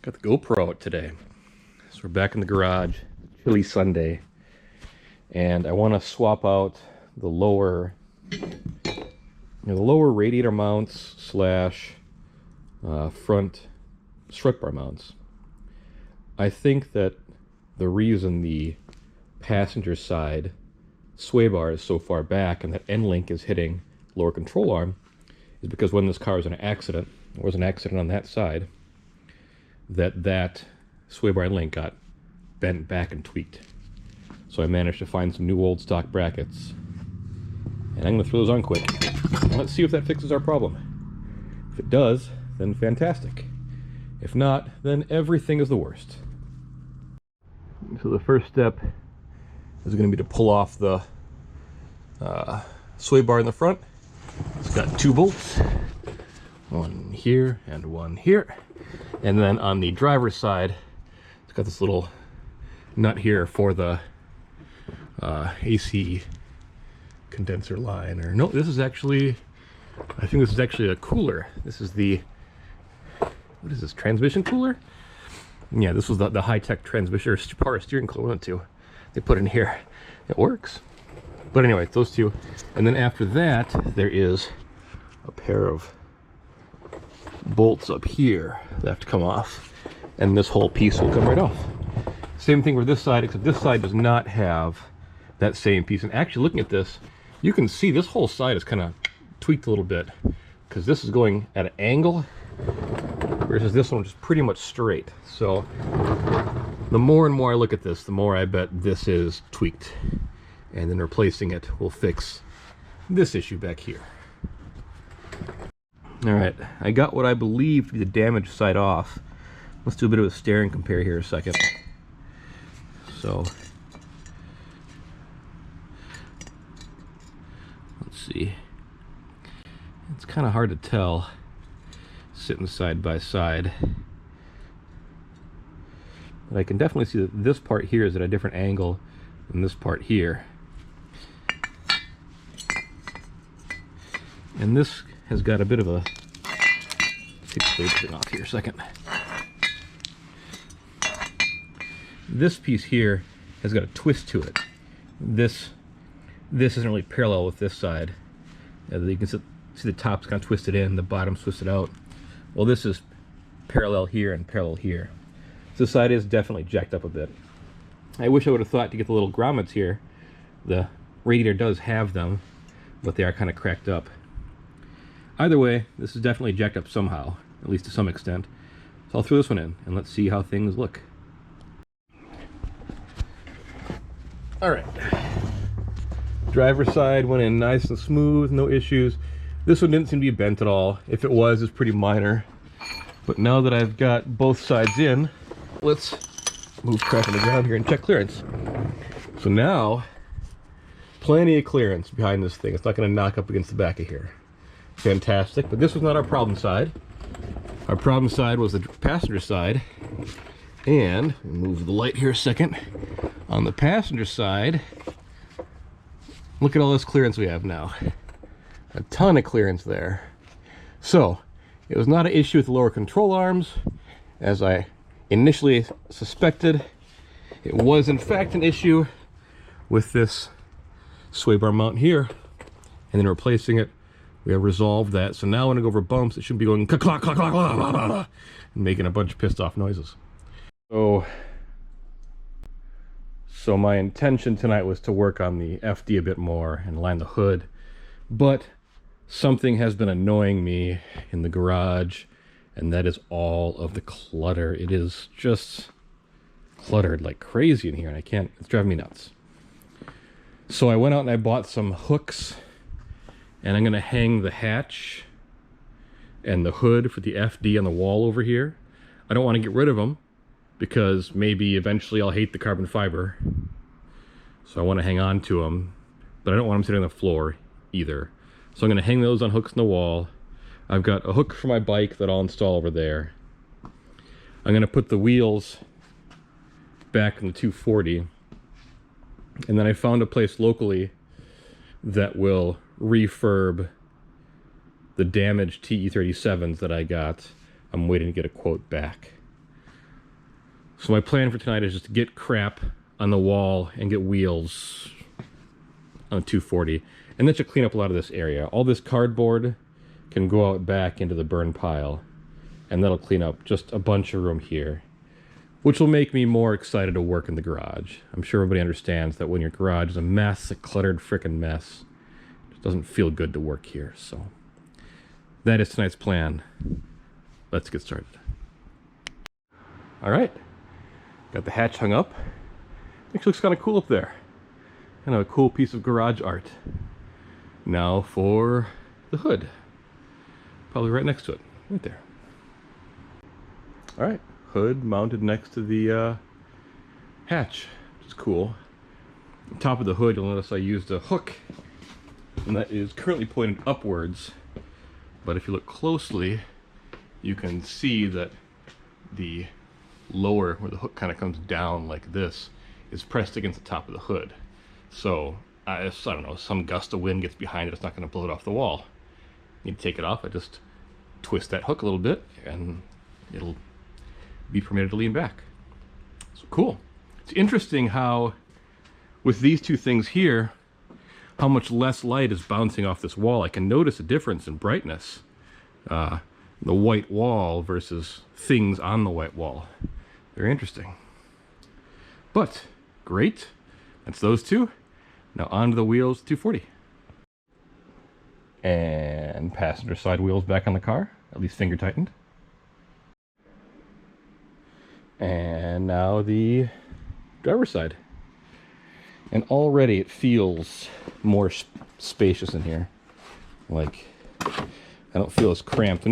Got the GoPro out today. So we're back in the garage, chilly Sunday, and I want to swap out the lower, the lower radiator mounts slash front strut bar mounts. I think that the reason the passenger side sway bar is so far back and that end link is hitting lower control arm is because when this car was in an accident, there was an accident on that side, that sway bar link got bent back and tweaked. So I managed to find some new old stock brackets, and I'm going to throw those on quick. And let's see if that fixes our problem. If it does, then fantastic. If not, then everything is the worst. So the first step is going to be to pull off the sway bar in the front. It's got 2 bolts, one here and one here. And then on the driver's side, it's got this little nut here for the AC condenser line. Or no, this is actually, I think this is actually a cooler. This is the, what is this, transmission cooler? Yeah, this was the high-tech transmission or power steering cooler to. They put in here. It works. But anyway, those two. And then after that, there is a pair of bolts up here that have to come off, and this whole piece will come right off. Same thing for this side, except this side does not have that same piece. And actually, looking at this, you can see this whole side is kind of tweaked a little bit because this is going at an angle, versus this one, which is pretty much straight. So the more and more I look at this, the more I bet this is tweaked, and then replacing it will fix this issue back here. Alright, I got what I believe to be the damaged side off. Let's do a bit of a stare and compare here a second. So, let's see. It's kind of hard to tell sitting side by side. But I can definitely see that this part here is at a different angle than this part here. And this has got a bit of a, take the blade thing off here a second. This piece here has got a twist to it. This isn't really parallel with this side. You can see the top's kind of twisted in, the bottom's twisted out. Well, this is parallel here and parallel here. So this side is definitely jacked up a bit. I wish I would have thought to get the little grommets here. The radiator does have them, but they are kind of cracked up. Either way, this is definitely jacked up somehow, at least to some extent. So I'll throw this one in, and let's see how things look. Alright. Driver's side went in nice and smooth, no issues. This one didn't seem to be bent at all. If it was, it's pretty minor. But now that I've got both sides in, let's move crap on the ground here and check clearance. So now, plenty of clearance behind this thing. It's not going to knock up against the back of here. Fantastic, but this was not our problem side. Our problem side was the passenger side. And, move the light here a second. On the passenger side, look at all this clearance we have now. A ton of clearance there. So, it was not an issue with the lower control arms, as I initially suspected. It was in fact an issue with this sway bar mount here, and then replacing it, we have resolved that. So now when I go over bumps, it shouldn't be going clack, clack, clack, clack, blah, blah, blah, and making a bunch of pissed off noises. So my intention tonight was to work on the FD a bit more and line the hood, but something has been annoying me in the garage, and that is all of the clutter. It is just cluttered like crazy in here, and I can't, it's driving me nuts. So I went out and I bought some hooks, and I'm going to hang the hatch and the hood for the FD on the wall over here. I don't want to get rid of them because maybe eventually I'll hate the carbon fiber. So I want to hang on to them, but I don't want them sitting on the floor either. So I'm going to hang those on hooks in the wall. I've got a hook for my bike that I'll install over there. I'm going to put the wheels back in the 240. And then I found a place locally that will refurb the damaged TE37s that I got. I'm waiting to get a quote back. So my plan for tonight is just to get crap on the wall and get wheels on 240. And that should clean up a lot of this area. All this cardboard can go out back into the burn pile, and that'll clean up just a bunch of room here, which will make me more excited to work in the garage. I'm sure everybody understands that when your garage is a mess, a cluttered frickin' mess, it just doesn't feel good to work here. So that is tonight's plan. Let's get started. All right, got the hatch hung up. Actually looks kind of cool up there. Kind of a cool piece of garage art. Now for the hood. Probably right next to it, right there. All right, hood mounted next to the hatch, which is cool. On top of the hood, you'll notice I used a hook, and that is currently pointed upwards. But if you look closely, you can see that the lower, where the hook kind of comes down like this, is pressed against the top of the hood. So if, I don't know, some gust of wind gets behind it, it's not going to blow it off the wall. You take it off, I just twist that hook a little bit, and it'll be permitted to lean back. So cool. It's interesting how, with these two things here, how much less light is bouncing off this wall. I can notice a difference in brightness. The white wall versus things on the white wall. Very interesting. But, great. That's those two. Now onto the wheels 240. And passenger side wheels back on the car, at least finger tightened. And now the driver's side. And already it feels more spacious in here. Like, I don't feel as cramped.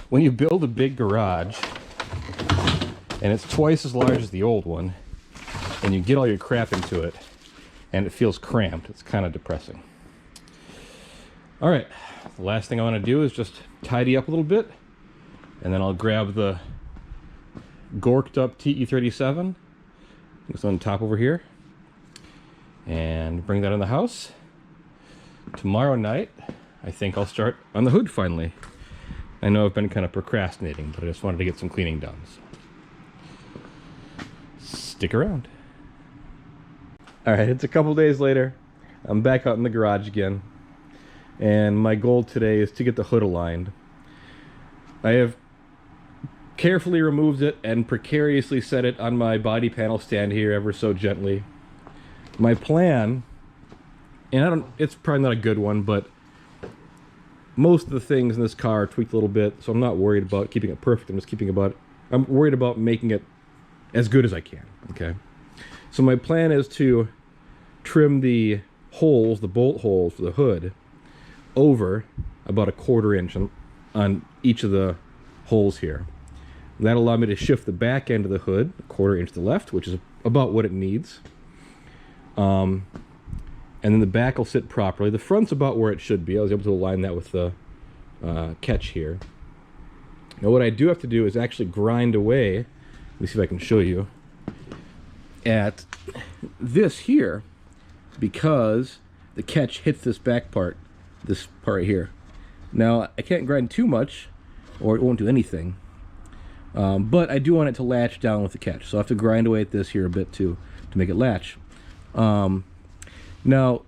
When you build a big garage, and it's twice as large as the old one, and you get all your crap into it, and it feels cramped, it's kind of depressing. All right, the last thing I want to do is just tidy up a little bit, and then I'll grab the gorked up TE37, it's on top over here, and bring that in the house. Tomorrow night, I think I'll start on the hood finally. I know I've been kind of procrastinating, but I just wanted to get some cleaning done. So stick around. All right, it's a couple days later. I'm back out in the garage again. And my goal today is to get the hood aligned. I have carefully removed it and precariously set it on my body panel stand here ever so gently. My plan, and it's probably not a good one, but most of the things in this car are tweaked a little bit, so I'm not worried about keeping it perfect. I'm worried about making it as good as I can, okay? So my plan is to trim the holes, the bolt holes for the hood, over about a 1/4 inch on each of the holes here. That'll allow me to shift the back end of the hood 1/4 inch to the left, which is about what it needs. And then the back will sit properly. The front's about where it should be. I was able to align that with the catch here. Now what I do have to do is actually grind away, let me see if I can show you, at this here, because the catch hits this back part, this part right here. Now I can't grind too much or it won't do anything, but I do want it to latch down with the catch, so I have to grind away at this here a bit to make it latch. Now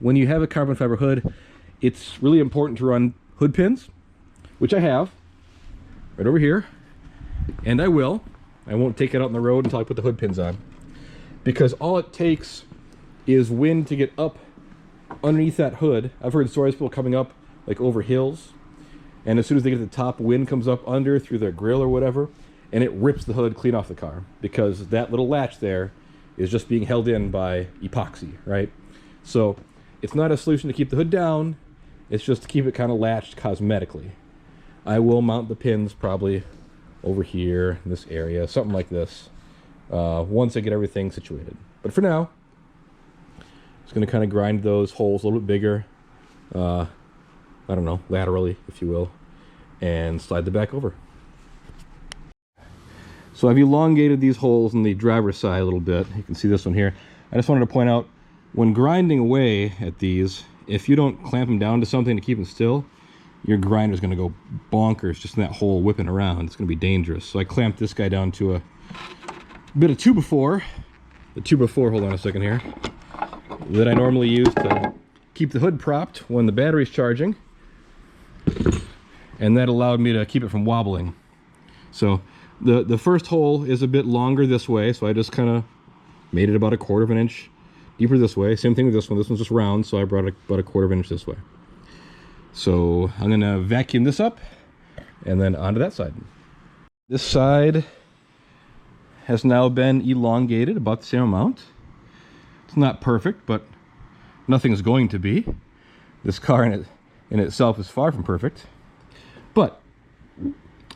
when you have a carbon fiber hood, it's really important to run hood pins, which I have right over here, and I won't take it out on the road until I put the hood pins on, because all it takes is wind to get up underneath that hood. I've heard stories of people coming up like over hills, and as soon as they get to the top, wind comes up under through their grill or whatever, and it rips the hood clean off the car, because that little latch there is just being held in by epoxy, right? So it's not a solution to keep the hood down, it's just to keep it kind of latched cosmetically. I will mount the pins probably over here in this area, something like this, once I get everything situated. But for now, just going to kind of grind those holes a little bit bigger, I don't know, laterally, if you will, and slide the back over. So I've elongated these holes in the driver's side a little bit. You can see this one here. I just wanted to point out, when grinding away at these, if you don't clamp them down to something to keep them still, your grinder's going to go bonkers just in that hole whipping around. It's going to be dangerous. So I clamped this guy down to bit of 2x4. The 2x4, hold on a second here, that I normally use to keep the hood propped when the battery's charging. And that allowed me to keep it from wobbling. So the first hole is a bit longer this way, so I just kind of made it about 1/4 of an inch deeper this way. Same thing with this one. This one's just round, so I brought it about 1/4 of an inch this way. So I'm gonna vacuum this up and then onto that side. This side has now been elongated about the same amount. It's not perfect, but nothing is going to be. This car in itself is far from perfect. But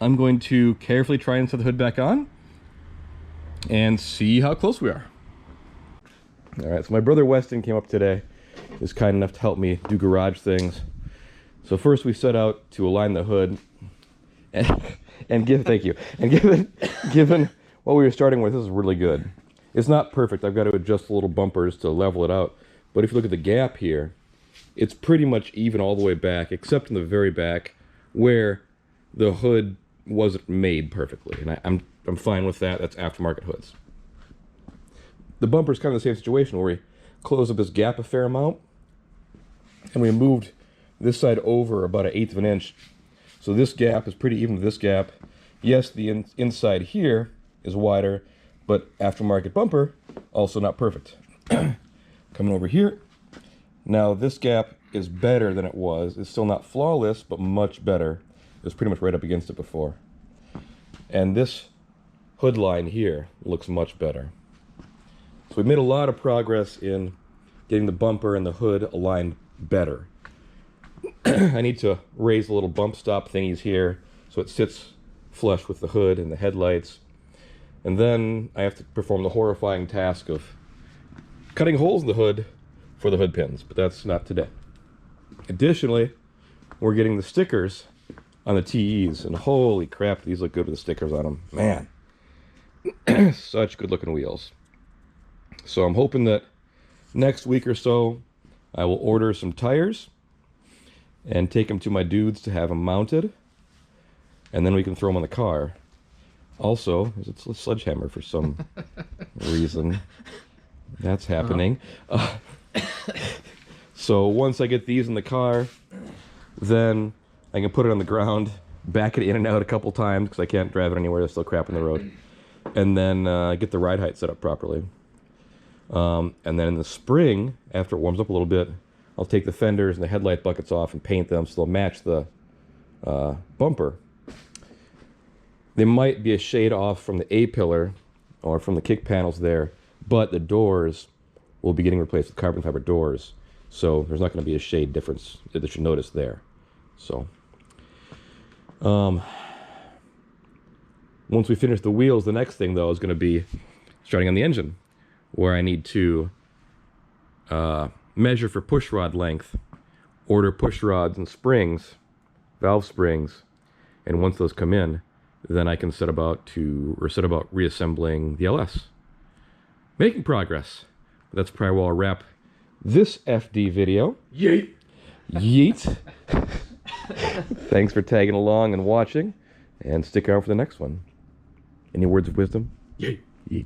I'm going to carefully try and set the hood back on and see how close we are. All right, so my brother Weston came up today. He was kind enough to help me do garage things. So first we set out to align the hood and given what we were starting with, this is really good. It's not perfect. I've got to adjust the little bumpers to level it out. But if you look at the gap here, it's pretty much even all the way back, except in the very back where the hood wasn't made perfectly. And I'm fine with that. That's aftermarket hoods. The bumper's kind of the same situation where we closed up this gap a fair amount and we moved this side over about 1/8 of an inch. So this gap is pretty even to this gap. Yes, the inside here is wider, but aftermarket bumper, also not perfect. Coming over here. Now this gap is better than it was. It's still not flawless, but much better. It was pretty much right up against it before. And this hood line here looks much better. So we've made a lot of progress in getting the bumper and the hood aligned better. I need to raise the little bump stop thingies here so it sits flush with the hood and the headlights. And then I have to perform the horrifying task of cutting holes in the hood for the hood pins, but that's not today. Additionally, we're getting the stickers on the TEs, and holy crap, these look good with the stickers on them. Man, such good looking wheels. So I'm hoping that next week or so I will order some tires and take them to my dudes to have them mounted, and then we can throw them on the car. Also, it's a sledgehammer for some reason. That's happening. So once I get these in the car, then I can put it on the ground, back it in and out a couple times because I can't drive it anywhere. There's still crap in the road. And then get the ride height set up properly. And then in the spring, after it warms up a little bit, I'll take the fenders and the headlight buckets off and paint them so they'll match the bumper. They might be a shade off from the A-pillar or from the kick panels there, but the doors will be getting replaced with carbon fiber doors. So there's not going to be a shade difference that you notice there. So once we finish the wheels, the next thing though is going to be starting on the engine, where I need to measure for push rod length, order push rods and springs, valve springs, and once those come in, then I can set about reassembling the LS. Making progress. That's probably where I'll wrap this FD video. Yeet! Yeet! Thanks for tagging along and watching, and stick around for the next one. Any words of wisdom? Yeet! Yeet.